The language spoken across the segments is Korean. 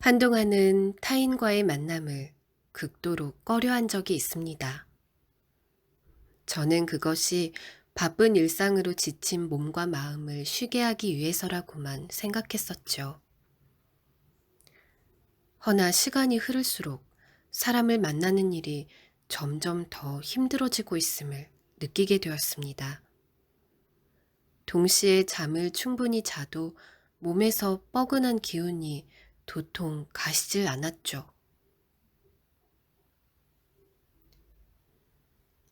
한동안은 타인과의 만남을 극도로 꺼려한 적이 있습니다. 저는 그것이 바쁜 일상으로 지친 몸과 마음을 쉬게 하기 위해서라고만 생각했었죠. 허나 시간이 흐를수록 사람을 만나는 일이 점점 더 힘들어지고 있음을 느끼게 되었습니다. 동시에 잠을 충분히 자도 몸에서 뻐근한 기운이 도통 가시질 않았죠.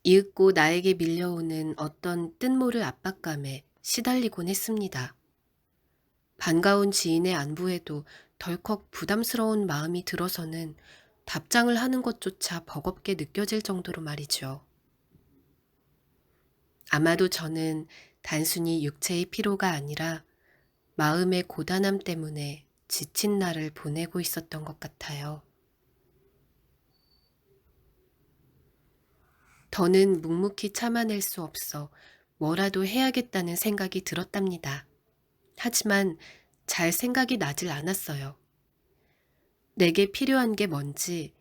이윽고 나에게 밀려오는 어떤 뜻모를 압박감에 시달리곤 했습니다. 반가운 지인의 안부에도 덜컥 부담스러운 마음이 들어서는 답장을 하는 것조차 버겁게 느껴질 정도로 말이죠. 아마도 저는 단순히 육체의 피로가 아니라 마음의 고단함 때문에 지친 날을 보내고 있었던 것 같아요. 더는 묵묵히 참아낼 수 없어 뭐라도 해야겠다는 생각이 들었답니다. 하지만 잘 생각이 나질 않았어요. 내게 필요한 게 뭔지,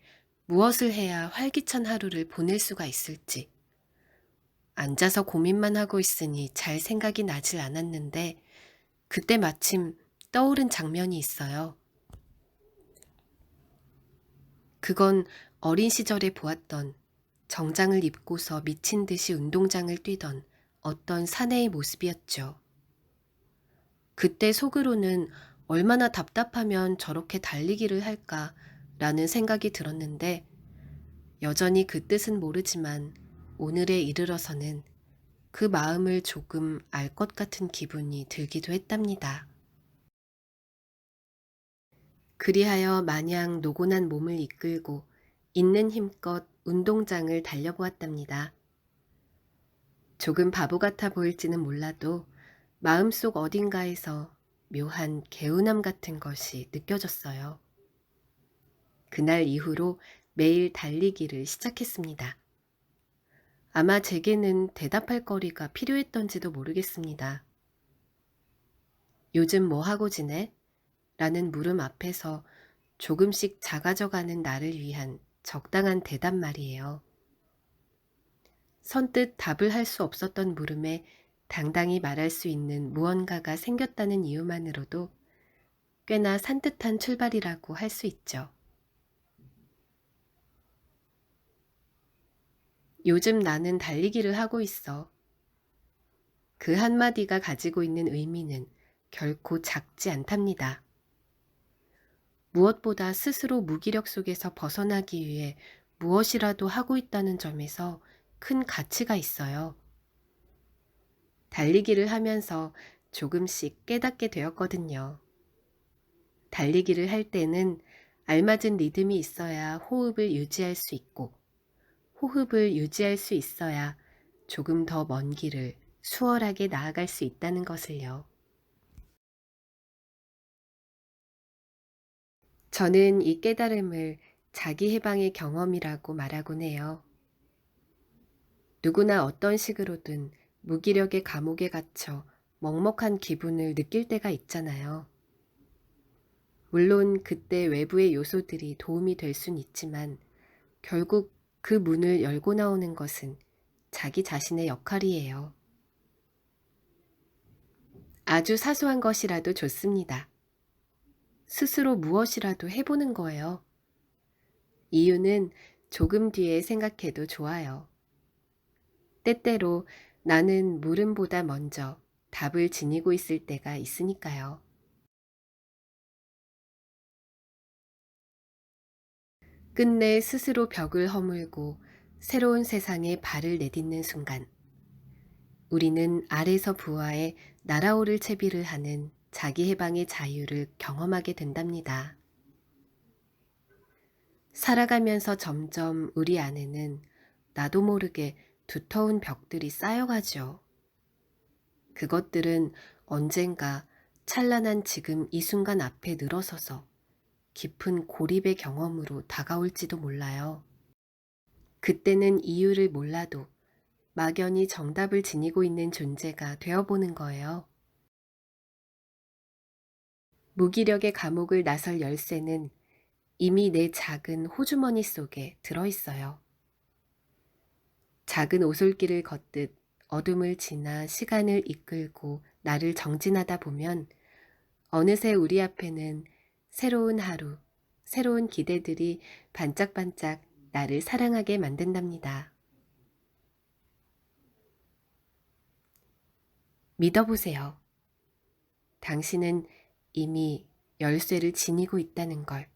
무엇을 해야 활기찬 하루를 보낼 수가 있을지. 앉아서 고민만 하고 있으니 잘 생각이 나질 않았는데, 그때 마침 떠오른 장면이 있어요. 그건 어린 시절에 보았던 정장을 입고서 미친 듯이 운동장을 뛰던 어떤 사내의 모습이었죠. 그때 속으로는 얼마나 답답하면 저렇게 달리기를 할까라는 생각이 들었는데 여전히 그 뜻은 모르지만 오늘에 이르러서는 그 마음을 조금 알 것 같은 기분이 들기도 했답니다. 그리하여 마냥 노곤한 몸을 이끌고 있는 힘껏 운동장을 달려보았답니다. 조금 바보 같아 보일지는 몰라도 마음속 어딘가에서 묘한 개운함 같은 것이 느껴졌어요. 그날 이후로 매일 달리기를 시작했습니다. 아마 제게는 대답할 거리가 필요했던지도 모르겠습니다. 요즘 뭐 하고 지내? 라는 물음 앞에서 조금씩 작아져가는 나를 위한 적당한 대답 말이에요. 선뜻 답을 할 수 없었던 물음에 당당히 말할 수 있는 무언가가 생겼다는 이유만으로도 꽤나 산뜻한 출발이라고 할 수 있죠. 요즘 나는 달리기를 하고 있어. 그 한마디가 가지고 있는 의미는 결코 작지 않답니다. 무엇보다 스스로 무기력 속에서 벗어나기 위해 무엇이라도 하고 있다는 점에서 큰 가치가 있어요. 달리기를 하면서 조금씩 깨닫게 되었거든요. 달리기를 할 때는 알맞은 리듬이 있어야 호흡을 유지할 수 있고, 호흡을 유지할 수 있어야 조금 더 먼 길을 수월하게 나아갈 수 있다는 것을요. 저는 이 깨달음을 자기 해방의 경험이라고 말하곤 해요. 누구나 어떤 식으로든 무기력의 감옥에 갇혀 먹먹한 기분을 느낄 때가 있잖아요. 물론 그때 외부의 요소들이 도움이 될 순 있지만 결국 그 문을 열고 나오는 것은 자기 자신의 역할이에요. 아주 사소한 것이라도 좋습니다. 스스로 무엇이라도 해보는 거예요. 이유는 조금 뒤에 생각해도 좋아요. 때때로 나는 물음보다 먼저 답을 지니고 있을 때가 있으니까요. 끝내 스스로 벽을 허물고 새로운 세상에 발을 내딛는 순간, 우리는 아래서 부하에 날아오를 채비를 하는 자기 해방의 자유를 경험하게 된답니다. 살아가면서 점점 우리 안에는 나도 모르게 두터운 벽들이 쌓여가죠. 그것들은 언젠가 찬란한 지금 이 순간 앞에 늘어서서 깊은 고립의 경험으로 다가올지도 몰라요. 그때는 이유를 몰라도 막연히 정답을 지니고 있는 존재가 되어보는 거예요. 무기력의 감옥을 나설 열쇠는 이미 내 작은 호주머니 속에 들어있어요. 작은 오솔길을 걷듯 어둠을 지나 시간을 이끌고 나를 정진하다 보면 어느새 우리 앞에는 새로운 하루, 새로운 기대들이 반짝반짝 나를 사랑하게 만든답니다. 믿어보세요. 당신은 이미 열쇠를 지니고 있다는 걸.